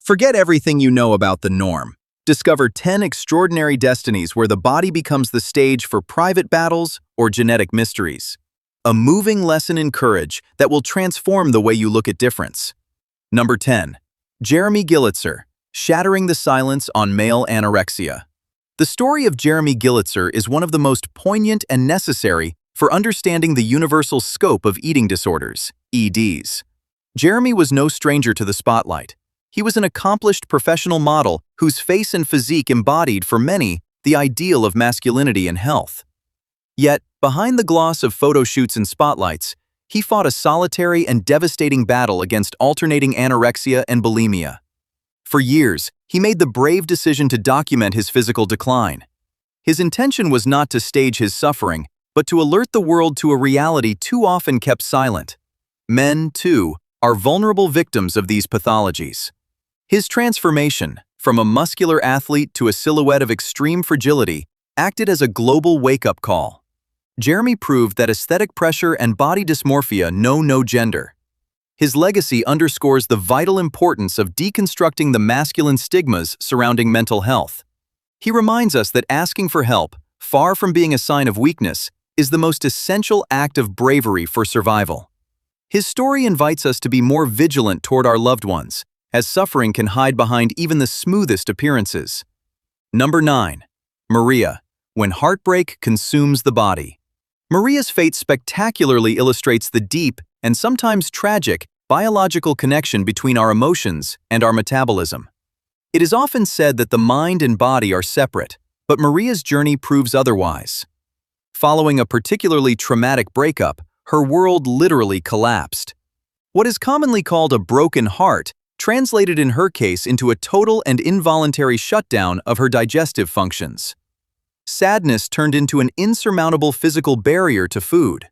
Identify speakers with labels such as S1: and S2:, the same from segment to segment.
S1: Forget everything you know about the norm. Discover 10 extraordinary destinies where the body becomes the stage for private battles or genetic mysteries. A moving lesson in courage that will transform the way you look at difference. Number 10. Jeremy Gillitzer, Shattering the Silence on Male Anorexia. The story of Jeremy Gillitzer is one of the most poignant and necessary for understanding the universal scope of eating disorders, EDs. Jeremy was no stranger to the spotlight. He was an accomplished professional model whose face and physique embodied, for many, the ideal of masculinity and health. Yet, behind the gloss of photo shoots and spotlights, he fought a solitary and devastating battle against alternating anorexia and bulimia. For years, he made the brave decision to document his physical decline. His intention was not to stage his suffering, but to alert the world to a reality too often kept silent. Men, too, are vulnerable victims of these pathologies. His transformation, from a muscular athlete to a silhouette of extreme fragility, acted as a global wake-up call. Jeremy proved that aesthetic pressure and body dysmorphia know no gender. His legacy underscores the vital importance of deconstructing the masculine stigmas surrounding mental health. He reminds us that asking for help, far from being a sign of weakness, is the most essential act of bravery for survival. His story invites us to be more vigilant toward our loved ones, as suffering can hide behind even the smoothest appearances. Number 9. Maria, When Heartbreak Consumes the Body. Maria's fate spectacularly illustrates the deep and sometimes tragic biological connection between our emotions and our metabolism. It is often said that the mind and body are separate, but Maria's journey proves otherwise. Following a particularly traumatic breakup, her world literally collapsed. What is commonly called a broken heart translated in her case into a total and involuntary shutdown of her digestive functions. Sadness turned into an insurmountable physical barrier to food.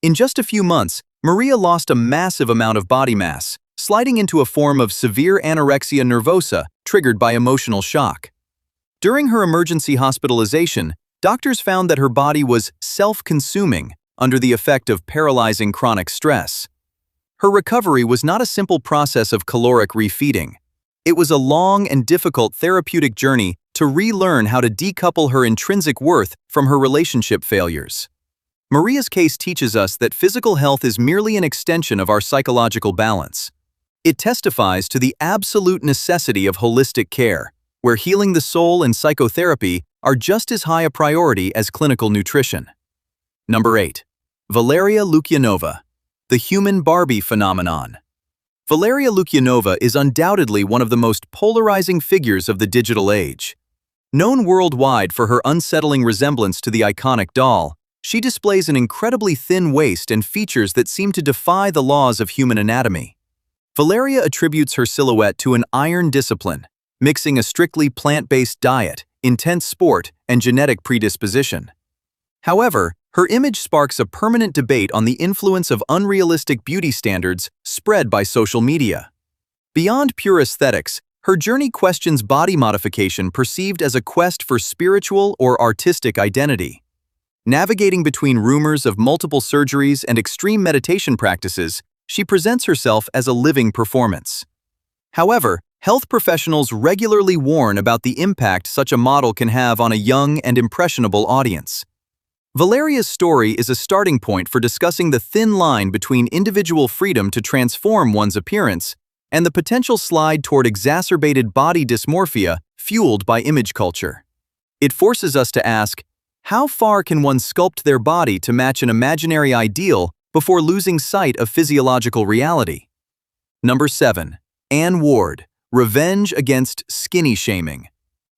S1: In just a few months, Maria lost a massive amount of body mass, sliding into a form of severe anorexia nervosa triggered by emotional shock. During her emergency hospitalization, doctors found that her body was self-consuming under the effect of paralyzing chronic stress. Her recovery was not a simple process of caloric refeeding. It was a long and difficult therapeutic journey to relearn how to decouple her intrinsic worth from her relationship failures. Maria's case teaches us that physical health is merely an extension of our psychological balance. It testifies to the absolute necessity of holistic care, where healing the soul and psychotherapy are just as high a priority as clinical nutrition. Number 8. Valeria Lukyanova, The Human Barbie Phenomenon. Valeria Lukyanova is undoubtedly one of the most polarizing figures of the digital age. Known worldwide for her unsettling resemblance to the iconic doll, she displays an incredibly thin waist and features that seem to defy the laws of human anatomy. Valeria attributes her silhouette to an iron discipline, mixing a strictly plant-based diet, intense sport, and genetic predisposition. However, her image sparks a permanent debate on the influence of unrealistic beauty standards spread by social media. Beyond pure aesthetics, her journey questions body modification perceived as a quest for spiritual or artistic identity. Navigating between rumors of multiple surgeries and extreme meditation practices, she presents herself as a living performance. However, health professionals regularly warn about the impact such a model can have on a young and impressionable audience. Valeria's story is a starting point for discussing the thin line between individual freedom to transform one's appearance and the potential slide toward exacerbated body dysmorphia fueled by image culture. It forces us to ask, how far can one sculpt their body to match an imaginary ideal before losing sight of physiological reality? Number 7. Anne Ward, Revenge Against Skinny Shaming.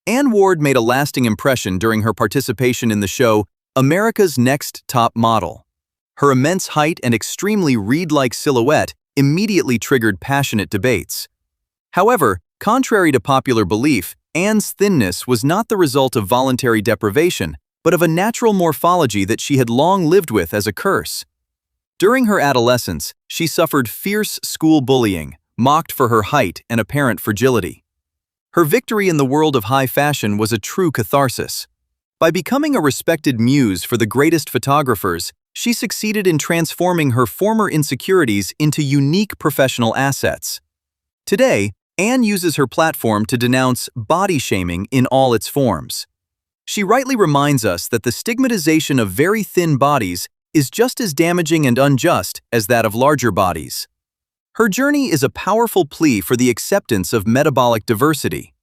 S1: Anne Ward made a lasting impression during her participation in the show America's Next Top Model. Her immense height and extremely reed-like silhouette immediately triggered passionate debates. However, contrary to popular belief, Anne's thinness was not the result of voluntary deprivation, but of a natural morphology that she had long lived with as a curse. During her adolescence, she suffered fierce school bullying, mocked for her height and apparent fragility. Her victory in the world of high fashion was a true catharsis. By becoming a respected muse for the greatest photographers, she succeeded in transforming her former insecurities into unique professional assets. Today, Anne uses her platform to denounce body shaming in all its forms. She rightly reminds us that the stigmatization of very thin bodies is just as damaging and unjust as that of larger bodies. Her journey is a powerful plea for the acceptance of metabolic diversity.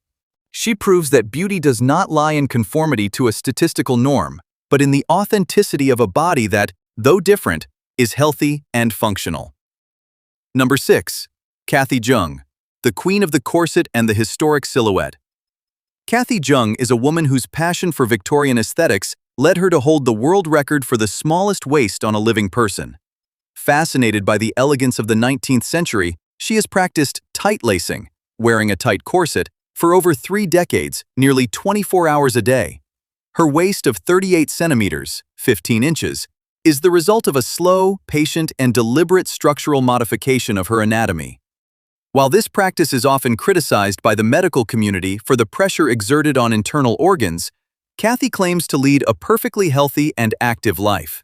S1: She proves that beauty does not lie in conformity to a statistical norm, but in the authenticity of a body that, though different, is healthy and functional. Number 6. Kathy Jung, the queen of the corset and the historic silhouette. Kathy Jung is a woman whose passion for Victorian aesthetics led her to hold the world record for the smallest waist on a living person. Fascinated by the elegance of the 19th century, she has practiced tight lacing, wearing a tight corset, for over 3 decades, nearly 24 hours a day. Her waist of 38 centimeters, 15 inches, is the result of a slow, patient, and deliberate structural modification of her anatomy. While this practice is often criticized by the medical community for the pressure exerted on internal organs, Kathy claims to lead a perfectly healthy and active life.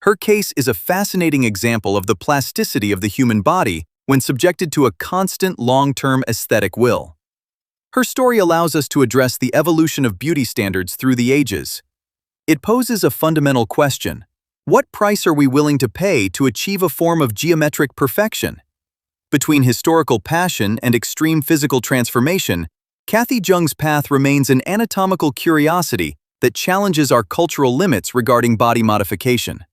S1: Her case is a fascinating example of the plasticity of the human body when subjected to a constant long-term aesthetic will. Her story allows us to address the evolution of beauty standards through the ages. It poses a fundamental question: what price are we willing to pay to achieve a form of geometric perfection? Between historical passion and extreme physical transformation, Kathy Jung's path remains an anatomical curiosity that challenges our cultural limits regarding body modification.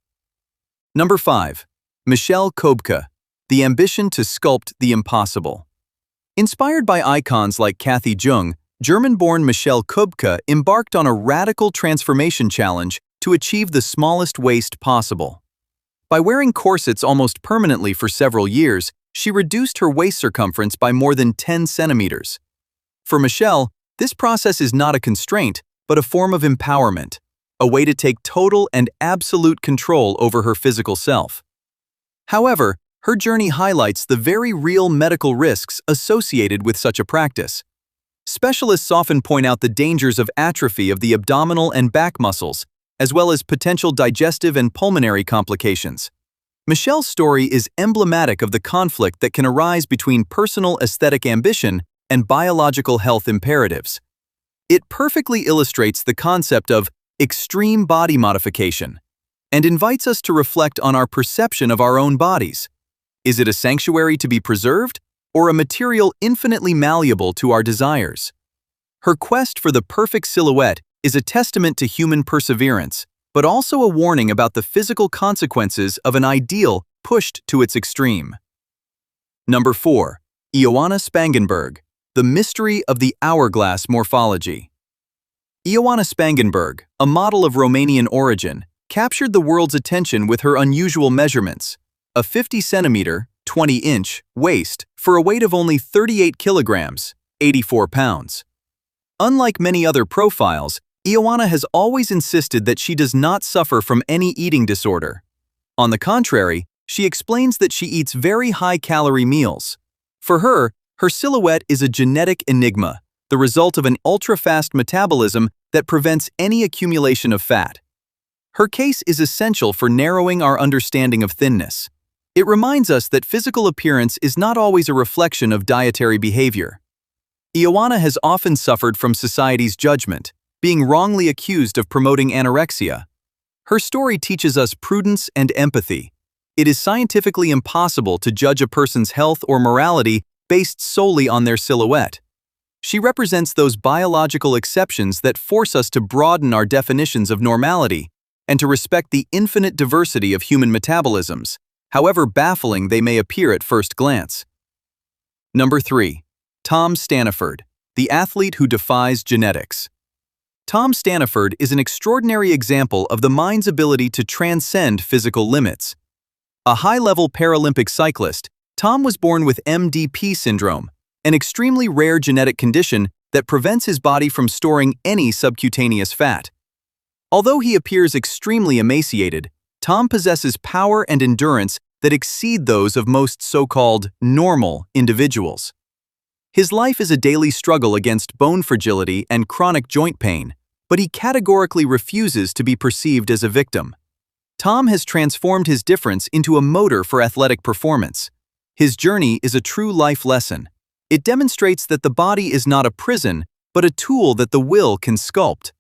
S1: Number 5. Michelle Kobke, the ambition to sculpt the impossible. Inspired by icons like Kathy Jung, German-born Michelle Kobke embarked on a radical transformation challenge to achieve the smallest waist possible. By wearing corsets almost permanently for several years, she reduced her waist circumference by more than 10 centimeters. For Michelle, this process is not a constraint, but a form of empowerment, a way to take total and absolute control over her physical self. However, her journey highlights the very real medical risks associated with such a practice. Specialists often point out the dangers of atrophy of the abdominal and back muscles, as well as potential digestive and pulmonary complications. Michelle's story is emblematic of the conflict that can arise between personal aesthetic ambition and biological health imperatives. It perfectly illustrates the concept of extreme body modification and invites us to reflect on our perception of our own bodies. Is it a sanctuary to be preserved, or a material infinitely malleable to our desires? Her quest for the perfect silhouette is a testament to human perseverance, but also a warning about the physical consequences of an ideal pushed to its extreme. Number 4. Ioana Spangenberg, the mystery of the hourglass morphology. Ioana Spangenberg, a model of Romanian origin, captured the world's attention with her unusual measurements: a 50-centimeter, 20-inch waist for a weight of only 38 kilograms, 84 pounds. Unlike many other profiles, Ioana has always insisted that she does not suffer from any eating disorder. On the contrary, she explains that she eats very high-calorie meals. For her, her silhouette is a genetic enigma, the result of an ultra-fast metabolism that prevents any accumulation of fat. Her case is essential for narrowing our understanding of thinness. It reminds us that physical appearance is not always a reflection of dietary behavior. Ioana has often suffered from society's judgment, being wrongly accused of promoting anorexia. Her story teaches us prudence and empathy. It is scientifically impossible to judge a person's health or morality based solely on their silhouette. She represents those biological exceptions that force us to broaden our definitions of normality and to respect the infinite diversity of human metabolisms, however baffling they may appear at first glance. Number 3. Tom Staniford, the athlete who defies genetics. Tom Staniford is an extraordinary example of the mind's ability to transcend physical limits. A high-level Paralympic cyclist, Tom was born with MDP syndrome, an extremely rare genetic condition that prevents his body from storing any subcutaneous fat. Although he appears extremely emaciated, Tom possesses power and endurance that exceed those of most so-called normal individuals. His life is a daily struggle against bone fragility and chronic joint pain, but he categorically refuses to be perceived as a victim. Tom has transformed his difference into a motor for athletic performance. His journey is a true life lesson. It demonstrates that the body is not a prison, but a tool that the will can sculpt.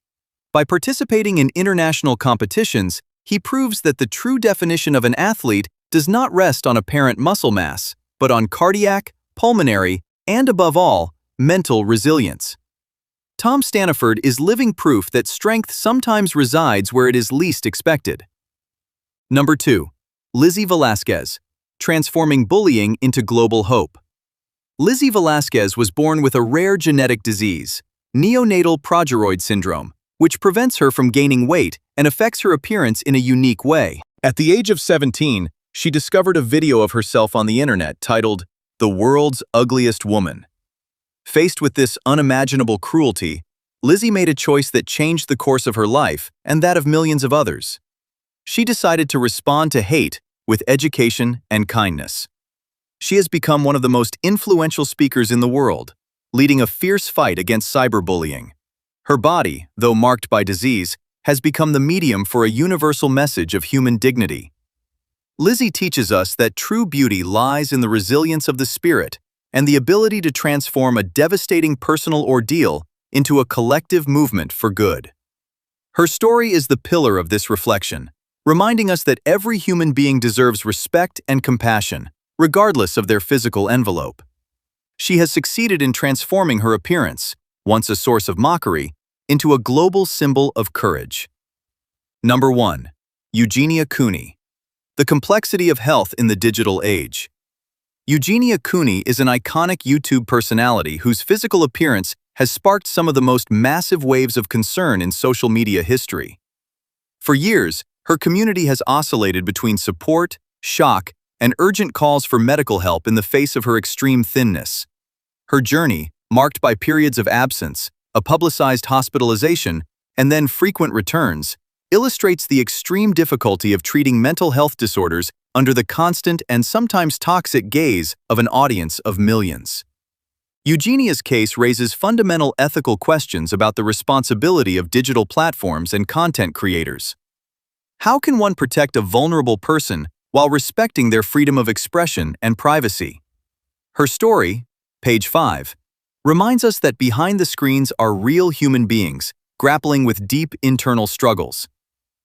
S1: By participating in international competitions, he proves that the true definition of an athlete does not rest on apparent muscle mass, but on cardiac, pulmonary, and above all, mental resilience. Tom Staniford is living proof that strength sometimes resides where it is least expected. Number 2. Lizzie Velasquez, transforming bullying into global hope. Lizzie Velasquez was born with a rare genetic disease, neonatal progeroid syndrome, which prevents her from gaining weight and affects her appearance in a unique way. At the age of 17, she discovered a video of herself on the internet titled, "The World's Ugliest Woman." Faced with this unimaginable cruelty, Lizzie made a choice that changed the course of her life and that of millions of others. She decided to respond to hate with education and kindness. She has become one of the most influential speakers in the world, leading a fierce fight against cyberbullying. Her body, though marked by disease, has become the medium for a universal message of human dignity. Lizzie teaches us that true beauty lies in the resilience of the spirit and the ability to transform a devastating personal ordeal into a collective movement for good. Her story is the pillar of this reflection, reminding us that every human being deserves respect and compassion, regardless of their physical envelope. She has succeeded in transforming her appearance, once a source of mockery, into a global symbol of courage. Number 1. Eugenia Cooney. The complexity of health in the digital age. Eugenia Cooney is an iconic YouTube personality whose physical appearance has sparked some of the most massive waves of concern in social media history. For years, her community has oscillated between support, shock, and urgent calls for medical help in the face of her extreme thinness. Her journey, marked by periods of absence, a publicized hospitalization, and then frequent returns, illustrates the extreme difficulty of treating mental health disorders under the constant and sometimes toxic gaze of an audience of millions. Eugenia's case raises fundamental ethical questions about the responsibility of digital platforms and content creators. How can one protect a vulnerable person while respecting their freedom of expression and privacy? Her story, page 5, reminds us that behind the screens are real human beings grappling with deep internal struggles.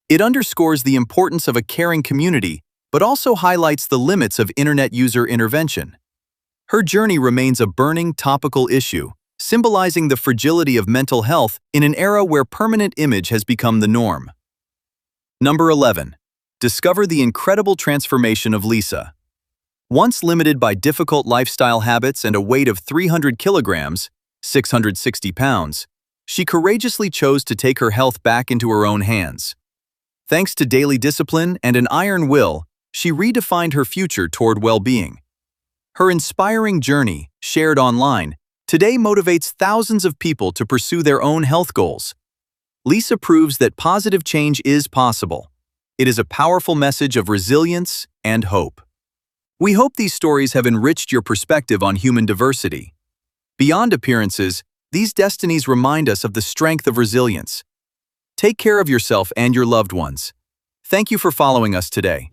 S1: It underscores the importance of a caring community, but also highlights the limits of internet user intervention. Her journey remains a burning topical issue, symbolizing the fragility of mental health in an era where permanent image has become the norm. Number 11. Discover the incredible transformation of Lisa. Once limited by difficult lifestyle habits and a weight of 300 kilograms, 660 pounds, she courageously chose to take her health back into her own hands. Thanks to daily discipline and an iron will, she redefined her future toward well-being. Her inspiring journey, shared online, today motivates thousands of people to pursue their own health goals. Lisa proves that positive change is possible. It is a powerful message of resilience and hope. We hope these stories have enriched your perspective on human diversity. Beyond appearances, these destinies remind us of the strength of resilience. Take care of yourself and your loved ones. Thank you for following us today.